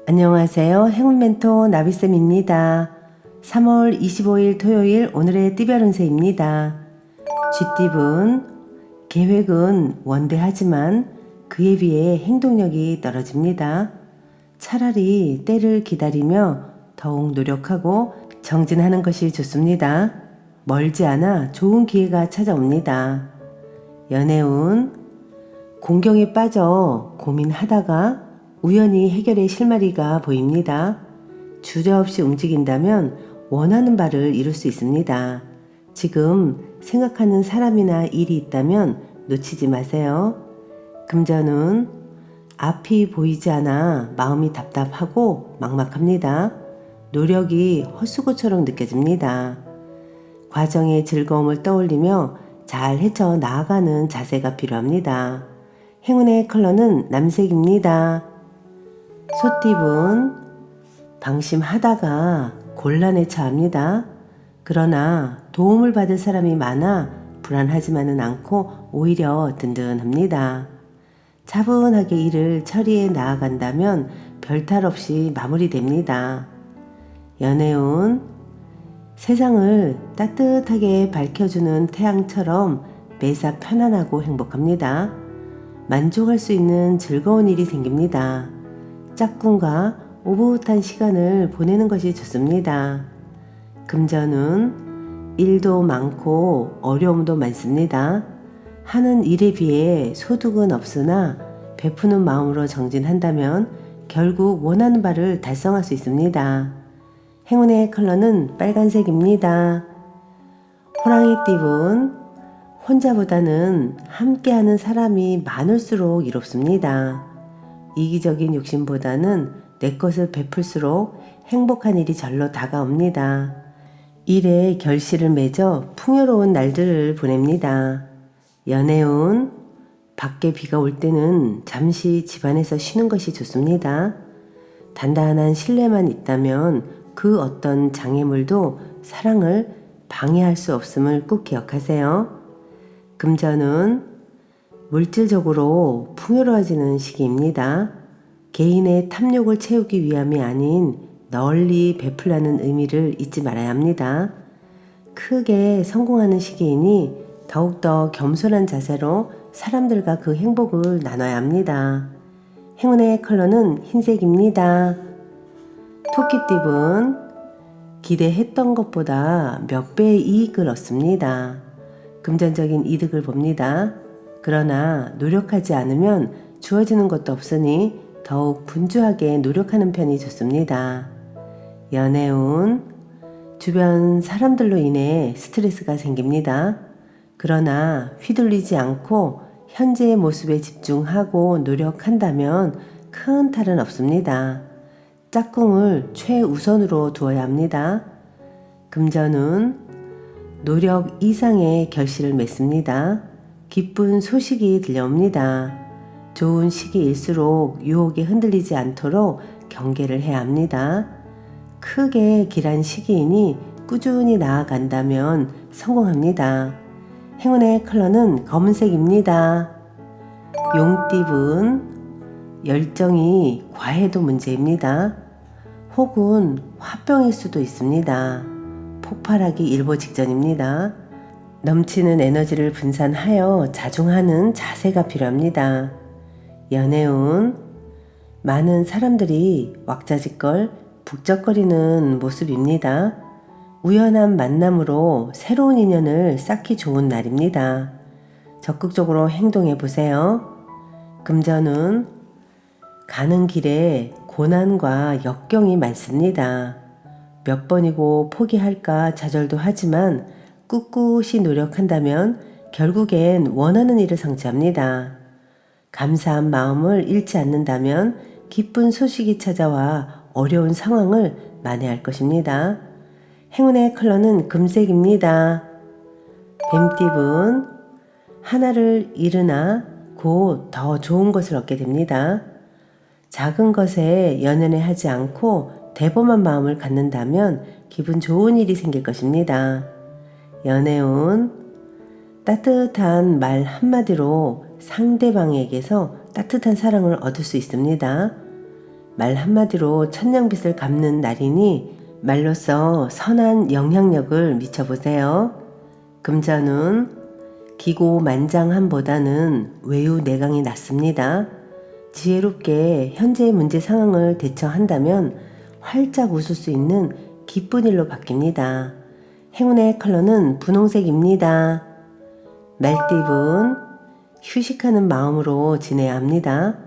안녕하세요. 행운 멘토 나비쌤입니다. 3월 25일 토요일 오늘의 띠별 운세입니다. 쥐띠분, 계획은 원대하지만 그에 비해 행동력이 떨어집니다. 차라리 때를 기다리며 더욱 노력하고 정진하는 것이 좋습니다. 멀지 않아 좋은 기회가 찾아옵니다. 연애운, 공경에 빠져 고민하다가 우연히 해결의 실마리가 보입니다. 주저없이 움직인다면 원하는 바를 이룰 수 있습니다. 지금 생각하는 사람이나 일이 있다면 놓치지 마세요. 금전은 앞이 보이지 않아 마음이 답답하고 막막합니다. 노력이 헛수고처럼 느껴집니다. 과정의 즐거움을 떠올리며 잘 헤쳐 나아가는 자세가 필요합니다. 행운의 컬러는 남색입니다. 소띠분, 방심하다가 곤란에 처합니다. 그러나 도움을 받을 사람이 많아 불안하지만은 않고 오히려 든든합니다. 차분하게 일을 처리해 나아간다면 별탈 없이 마무리됩니다. 연애운, 세상을 따뜻하게 밝혀주는 태양처럼 매사 편안하고 행복합니다. 만족할 수 있는 즐거운 일이 생깁니다. 짝꿍과 오붓한 시간을 보내는 것이 좋습니다. 금전은 일도 많고 어려움도 많습니다. 하는 일에 비해 소득은 없으나 베푸는 마음으로 정진한다면 결국 원하는 바를 달성할 수 있습니다. 행운의 컬러는 빨간색입니다. 호랑이띠분, 혼자보다는 함께하는 사람이 많을수록 이롭습니다. 이기적인 욕심보다는 내 것을 베풀수록 행복한 일이 절로 다가옵니다. 일에 결실을 맺어 풍요로운 날들을 보냅니다. 연애운, 밖에 비가 올 때는 잠시 집안에서 쉬는 것이 좋습니다. 단단한 신뢰만 있다면 그 어떤 장애물도 사랑을 방해할 수 없음을 꼭 기억하세요. 금전은 물질적으로 풍요로워지는 시기입니다. 개인의 탐욕을 채우기 위함이 아닌 널리 베풀라는 의미를 잊지 말아야 합니다. 크게 성공하는 시기이니 더욱더 겸손한 자세로 사람들과 그 행복을 나눠야 합니다. 행운의 컬러는 흰색입니다. 토끼띠분, 기대했던 것보다 몇 배의 이익을 얻습니다. 금전적인 이득을 봅니다. 그러나 노력하지 않으면 주어지는 것도 없으니 더욱 분주하게 노력하는 편이 좋습니다. 연애운, 주변 사람들로 인해 스트레스가 생깁니다. 그러나 휘둘리지 않고 현재의 모습에 집중하고 노력한다면 큰 탈은 없습니다. 짝꿍을 최우선으로 두어야 합니다. 금전은 노력 이상의 결실을 맺습니다. 기쁜 소식이 들려옵니다. 좋은 시기일수록 유혹에 흔들리지 않도록 경계를 해야 합니다. 크게 길한 시기이니 꾸준히 나아간다면 성공합니다. 행운의 컬러는 검은색입니다. 용띠분, 열정이 과해도 문제입니다. 혹은 화병일 수도 있습니다. 폭발하기 일보 직전입니다. 넘치는 에너지를 분산하여 자중하는 자세가 필요합니다. 연애운, 많은 사람들이 왁자지껄 북적거리는 모습입니다. 우연한 만남으로 새로운 인연을 쌓기 좋은 날입니다. 적극적으로 행동해 보세요. 금전은 가는 길에 고난과 역경이 많습니다. 몇 번이고 포기할까 좌절도 하지만 꿋꿋이 노력한다면 결국엔 원하는 일을 성취합니다. 감사한 마음을 잃지 않는다면 기쁜 소식이 찾아와 어려운 상황을 만회할 것입니다. 행운의 컬러는 금색입니다. 뱀띠분, 하나를 잃으나 곧 더 좋은 것을 얻게 됩니다. 작은 것에 연연해 하지 않고 대범한 마음을 갖는다면 기분 좋은 일이 생길 것입니다. 연애운, 따뜻한 말 한마디로 상대방에게서 따뜻한 사랑을 얻을 수 있습니다. 말 한마디로 천냥빚을 갚는 날이니 말로써 선한 영향력을 미쳐보세요. 금전운 기고만장함보다는 외유내강이 낫습니다. 지혜롭게 현재의 문제 상황을 대처한다면 활짝 웃을 수 있는 기쁜 일로 바뀝니다. 행운의 컬러는 분홍색입니다. 말띠분 휴식하는 마음으로 지내야 합니다.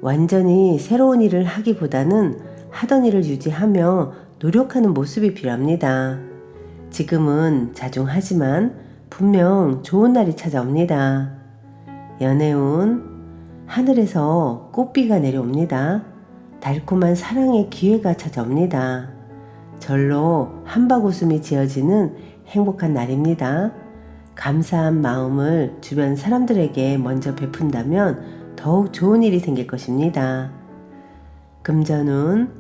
완전히 새로운 일을 하기보다는 하던 일을 유지하며 노력하는 모습이 필요합니다. 지금은 자중하지만 분명 좋은 날이 찾아옵니다. 연애운 하늘에서 꽃비가 내려옵니다. 달콤한 사랑의 기회가 찾아옵니다. 절로 한박웃음이 지어지는 행복한 날입니다. 감사한 마음을 주변 사람들에게 먼저 베푼다면 더욱 좋은 일이 생길 것입니다. 금전운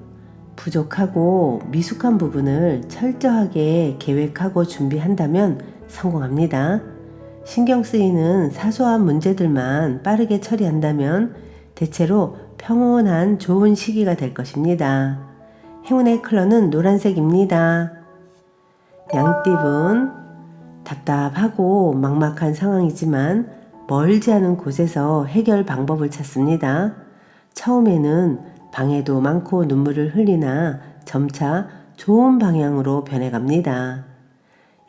부족하고 미숙한 부분을 철저하게 계획하고 준비한다면 성공합니다. 신경 쓰이는 사소한 문제들만 빠르게 처리한다면 대체로 평온한 좋은 시기가 될 것입니다. 행운의 컬러는 노란색입니다. 양띠분 답답하고 막막한 상황이지만 멀지 않은 곳에서 해결 방법을 찾습니다. 처음에는 방해도 많고 눈물을 흘리나 점차 좋은 방향으로 변해갑니다.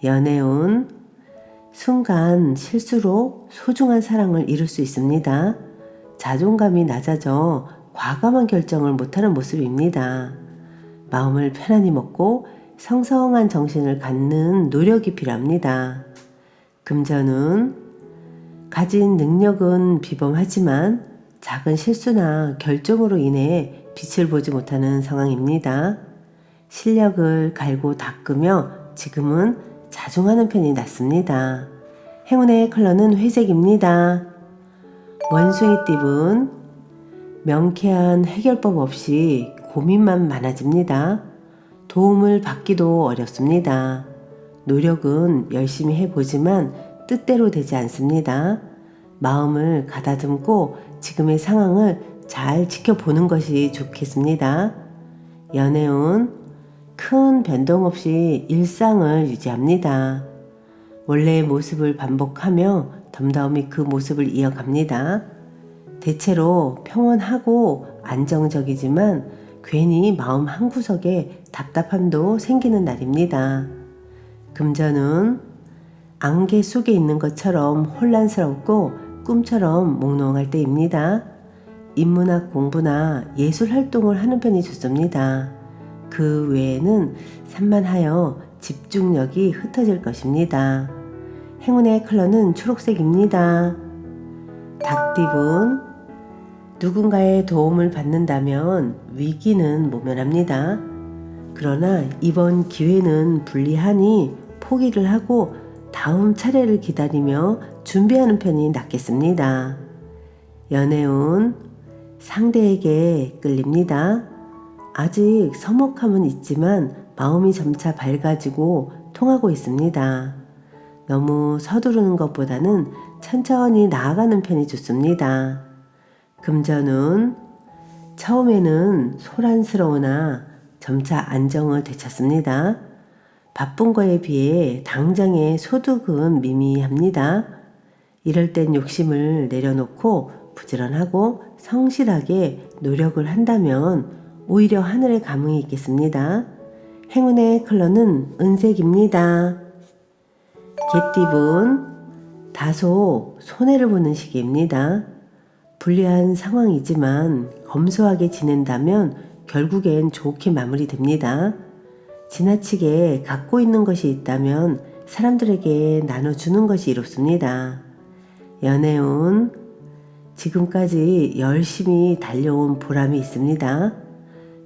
연애운 순간 실수로 소중한 사랑을 잃을 수 있습니다. 자존감이 낮아져 과감한 결정을 못하는 모습입니다. 마음을 편안히 먹고 성성한 정신을 갖는 노력이 필요합니다. 금전운 가진 능력은 비범하지만 작은 실수나 결정으로 인해 빛을 보지 못하는 상황입니다. 실력을 갈고 닦으며 지금은 자중하는 편이 낫습니다. 행운의 컬러는 회색입니다. 원숭이띠분 명쾌한 해결법 없이 고민만 많아집니다. 도움을 받기도 어렵습니다. 노력은 열심히 해보지만 뜻대로 되지 않습니다. 마음을 가다듬고 지금의 상황을 잘 지켜보는 것이 좋겠습니다. 연애운 큰 변동 없이 일상을 유지합니다. 원래의 모습을 반복하며 덤덤히 그 모습을 이어갑니다. 대체로 평온하고 안정적이지만 괜히 마음 한구석에 답답함도 생기는 날입니다. 금전운 안개 속에 있는 것처럼 혼란스럽고 꿈처럼 몽롱할 때입니다. 인문학 공부나 예술 활동을 하는 편이 좋습니다. 그 외에는 산만하여 집중력이 흩어질 것입니다. 행운의 컬러는 초록색입니다. 닭띠분 누군가의 도움을 받는다면 위기는 모면합니다. 그러나 이번 기회는 불리하니 포기를 하고 다음 차례를 기다리며 준비하는 편이 낫겠습니다. 연애운 상대에게 끌립니다. 아직 서먹함은 있지만 마음이 점차 밝아지고 통하고 있습니다. 너무 서두르는 것보다는 천천히 나아가는 편이 좋습니다. 금전운 처음에는 소란스러우나 점차 안정을 되찾습니다. 바쁜 거에 비해 당장의 소득은 미미합니다. 이럴 땐 욕심을 내려놓고 부지런하고 성실하게 노력을 한다면 오히려 하늘의 감흥이 있겠습니다. 행운의 컬러는 은색입니다. 개띠분 다소 손해를 보는 시기입니다. 불리한 상황이지만 검소하게 지낸다면 결국엔 좋게 마무리됩니다. 지나치게 갖고 있는 것이 있다면 사람들에게 나눠주는 것이 이롭습니다. 연애운 지금까지 열심히 달려온 보람이 있습니다.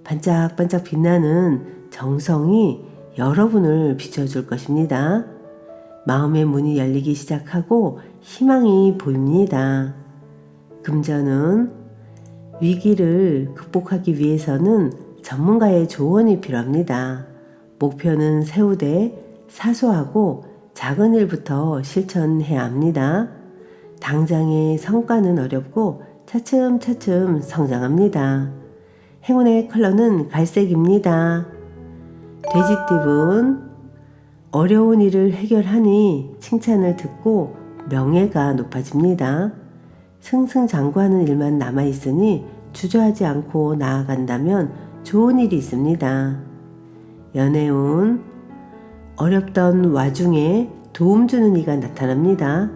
반짝반짝 빛나는 정성이 여러분을 비춰줄 것입니다. 마음의 문이 열리기 시작하고 희망이 보입니다. 금전은 위기를 극복하기 위해서는 전문가의 조언이 필요합니다. 목표는 세우되 사소하고 작은 일부터 실천해야 합니다. 당장의 성과는 어렵고 차츰차츰 성장합니다. 행운의 컬러는 갈색입니다. 돼지띠분, 어려운 일을 해결하니 칭찬을 듣고 명예가 높아집니다. 승승장구하는 일만 남아있으니 주저하지 않고 나아간다면 좋은 일이 있습니다. 연애운, 어렵던 와중에 도움 주는 이가 나타납니다.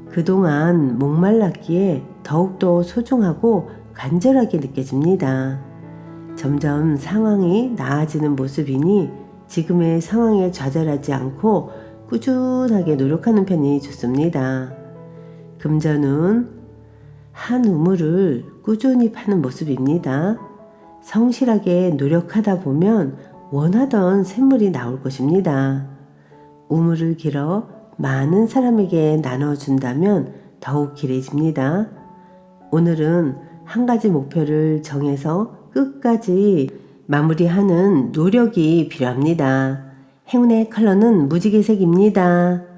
그동안 목말랐기에 더욱더 소중하고 간절하게 느껴집니다. 점점 상황이 나아지는 모습이니 지금의 상황에 좌절하지 않고 꾸준하게 노력하는 편이 좋습니다. 금전운, 한 우물을 꾸준히 파는 모습입니다. 성실하게 노력하다 보면 원하던 샘물이 나올 것입니다. 우물을 길어 많은 사람에게 나눠준다면 더욱 길해집니다. 오늘은 한 가지 목표를 정해서 끝까지 마무리하는 노력이 필요합니다. 행운의 컬러는 무지개색입니다.